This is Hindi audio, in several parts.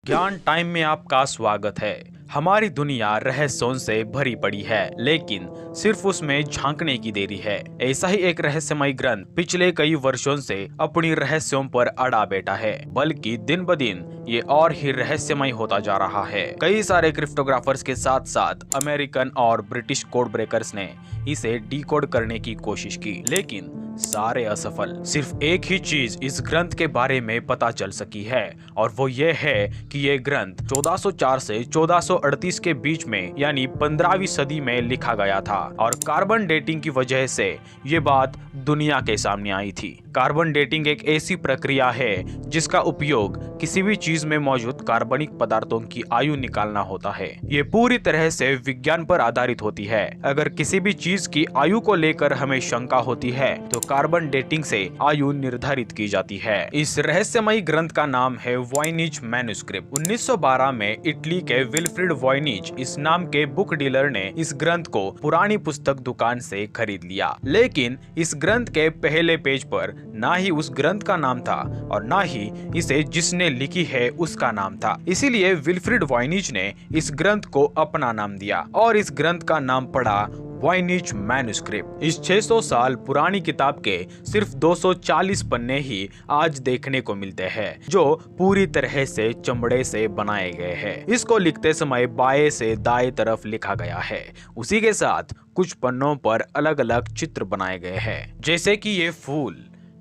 ज्ञान टाइम में आपका स्वागत है। हमारी दुनिया रहस्यों से भरी पड़ी है, लेकिन सिर्फ उसमें झांकने की देरी है। ऐसा ही एक रहस्यमय ग्रंथ पिछले कई वर्षों से अपनी रहस्यों पर अड़ा बैठा है, बल्कि दिन ब दिन ये और ही रहस्यमय होता जा रहा है। कई सारे क्रिप्टोग्राफर्स के साथ साथ अमेरिकन और ब्रिटिश कोड ब्रेकर्स ने इसे डिकोड करने की कोशिश की, लेकिन सारे असफल। सिर्फ एक ही चीज इस ग्रंथ के बारे में पता चल सकी है, और वो ये है कि ये ग्रंथ 1404 से 1438 के बीच में यानी 15वीं सदी में लिखा गया था, और कार्बन डेटिंग की वजह से ये बात दुनिया के सामने आई थी। कार्बन डेटिंग एक ऐसी प्रक्रिया है जिसका उपयोग किसी भी चीज में मौजूद कार्बनिक पदार्थों की आयु निकालना होता है। ये पूरी तरह से विज्ञान पर आधारित होती है। अगर किसी भी चीज की आयु को लेकर हमें शंका होती है तो कार्बन डेटिंग से आयु निर्धारित की जाती है। इस रहस्यमयी ग्रंथ का नाम है वॉयनिच मैन्युस्क्रिप्ट। 1912 में इटली के विल्फ्रिड वॉयनिच इस नाम के बुक डीलर ने इस ग्रंथ को पुरानी पुस्तक दुकान से खरीद लिया, लेकिन इस ग्रंथ के पहले पेज पर ना ही उस ग्रंथ का नाम था और ना ही इसे जिसने लिखी है उसका नाम था। इसीलिए विल्फ्रिड वॉयनिच ने इस ग्रंथ को अपना नाम दिया और इस ग्रंथ का नाम पड़ा वॉयनिच मैन्युस्क्रिप्ट। इस 600 साल पुरानी किताब के सिर्फ 240 पन्ने ही आज देखने को मिलते हैं, जो पूरी तरह से चमड़े से बनाए गए हैं। इसको लिखते समय बाएं से दाएं तरफ लिखा गया है। उसी के साथ कुछ पन्नों पर अलग अलग चित्र बनाए गए हैं, जैसे कि ये फूल,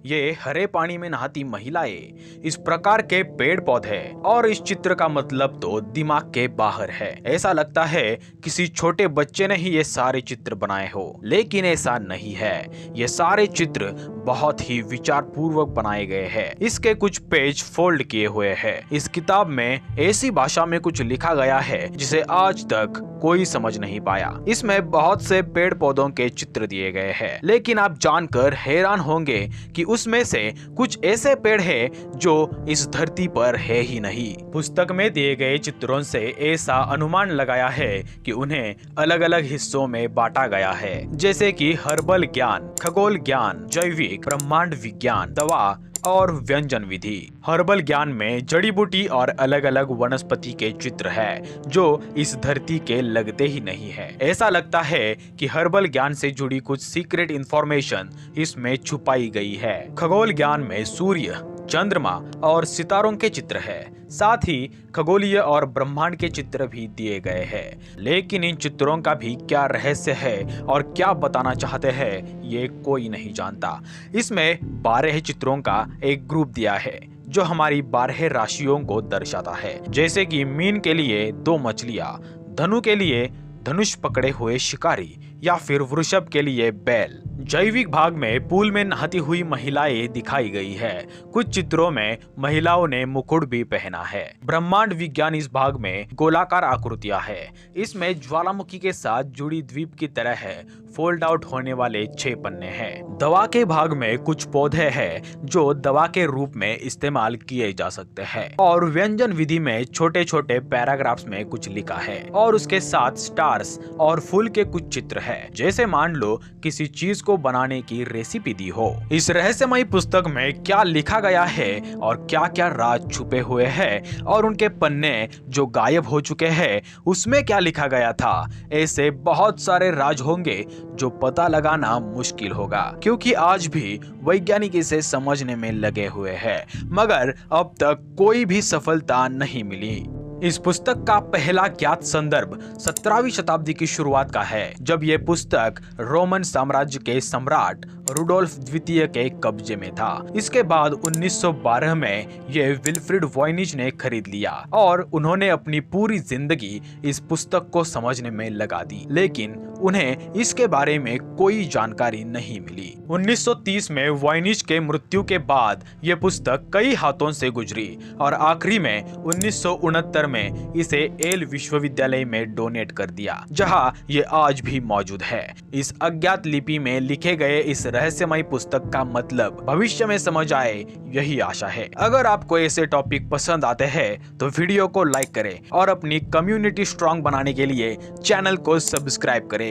ये हरे पानी में नहाती महिलाएं, इस प्रकार के पेड़ पौधे, और इस चित्र का मतलब तो दिमाग के बाहर है। ऐसा लगता है किसी छोटे बच्चे ने ही ये सारे चित्र बनाए हो, लेकिन ऐसा नहीं है। ये सारे चित्र बहुत ही विचार पूर्वक बनाए गए हैं। इसके कुछ पेज फोल्ड किए हुए हैं। इस किताब में ऐसी भाषा में कुछ लिखा गया है जिसे आज तक कोई समझ नहीं पाया। इसमें बहुत से पेड़ पौधों के चित्र दिए गए हैं, लेकिन आप जानकर हैरान होंगे कि उसमें से कुछ ऐसे पेड़ हैं जो इस धरती पर है ही नहीं। पुस्तक में दिए गए चित्रों से ऐसा अनुमान लगाया है कि उन्हें अलग अलग हिस्सों में बांटा गया है, जैसे कि हर्बल ज्ञान, खगोल ज्ञान, जैविक, ब्रह्मांड विज्ञान, दवा और व्यंजन विधि। हर्बल ज्ञान में जड़ी बूटी और अलग अलग वनस्पति के चित्र है जो इस धरती के लगते ही नहीं है। ऐसा लगता है कि हर्बल ज्ञान से जुड़ी कुछ सीक्रेट इंफॉर्मेशन इसमें छुपाई गई है। खगोल ज्ञान में सूर्य, चंद्रमा और सितारों के चित्र है। साथ ही खगोलीय और ब्रह्मांड के चित्र भी दिए गए हैं, लेकिन इन चित्रों का भी क्या रहस्य है और क्या बताना चाहते हैं ये कोई नहीं जानता। इसमें 12 चित्रों का एक ग्रुप दिया है जो हमारी 12 राशियों को दर्शाता है, जैसे कि मीन के लिए 2 मछलियां, धनु के लिए धनुष पकड़े हुए शिकारी, या फिर वृषभ के लिए बैल। जैविक भाग में पूल में नहाती हुई महिलाएं दिखाई गई है। कुछ चित्रों में महिलाओं ने मुकुट भी पहना है। ब्रह्मांड विज्ञान इस भाग में गोलाकार आकृतियां है। इसमें ज्वालामुखी के साथ जुड़ी द्वीप की तरह है। फोल्ड आउट होने वाले 6 पन्ने हैं। दवा के भाग में कुछ पौधे हैं जो दवा के रूप में इस्तेमाल किए जा सकते हैं, और व्यंजन विधि में छोटे छोटे पैराग्राफ्स में कुछ लिखा है, और उसके साथ स्टार्स और फूल के कुछ चित्र है, जैसे मान लो किसी चीज को बनाने की रेसिपी दी हो। इस रहस्यमयी पुस्तक में क्या लिखा गया है और क्या क्या राज छुपे हुए हैं, और उनके पन्ने जो गायब हो चुके हैं उसमें क्या लिखा गया था, ऐसे बहुत सारे राज होंगे जो पता लगाना मुश्किल होगा, क्योंकि आज भी वैज्ञानिक इसे समझने में लगे हुए हैं, मगर अब तक कोई भी सफलता नहीं मिली। इस पुस्तक का पहला ज्ञात संदर्भ 17वीं शताब्दी की शुरुआत का है, जब यह पुस्तक रोमन साम्राज्य के सम्राट रुडोल्फ द्वितीय के कब्जे में था। इसके बाद 1912 में यह विल्फ्रिड वॉयनिच ने खरीद लिया और उन्होंने अपनी पूरी जिंदगी इस पुस्तक को समझने में लगा दी, लेकिन उन्हें इसके बारे में कोई जानकारी नहीं मिली। 1930 में वॉयनिच के मृत्यु के बाद यह पुस्तक कई हाथों से गुजरी और आखिरी में 1969 में इसे येल विश्वविद्यालय में डोनेट कर दिया, जहां ये आज भी मौजूद है। इस अज्ञात लिपि में लिखे गए इस रहस्यमय पुस्तक का मतलब भविष्य में समझ आए, यही आशा है। अगर आपको ऐसे टॉपिक पसंद आते हैं तो वीडियो को लाइक करें और अपनी कम्युनिटी स्ट्रांग बनाने के लिए चैनल को सब्सक्राइब करें।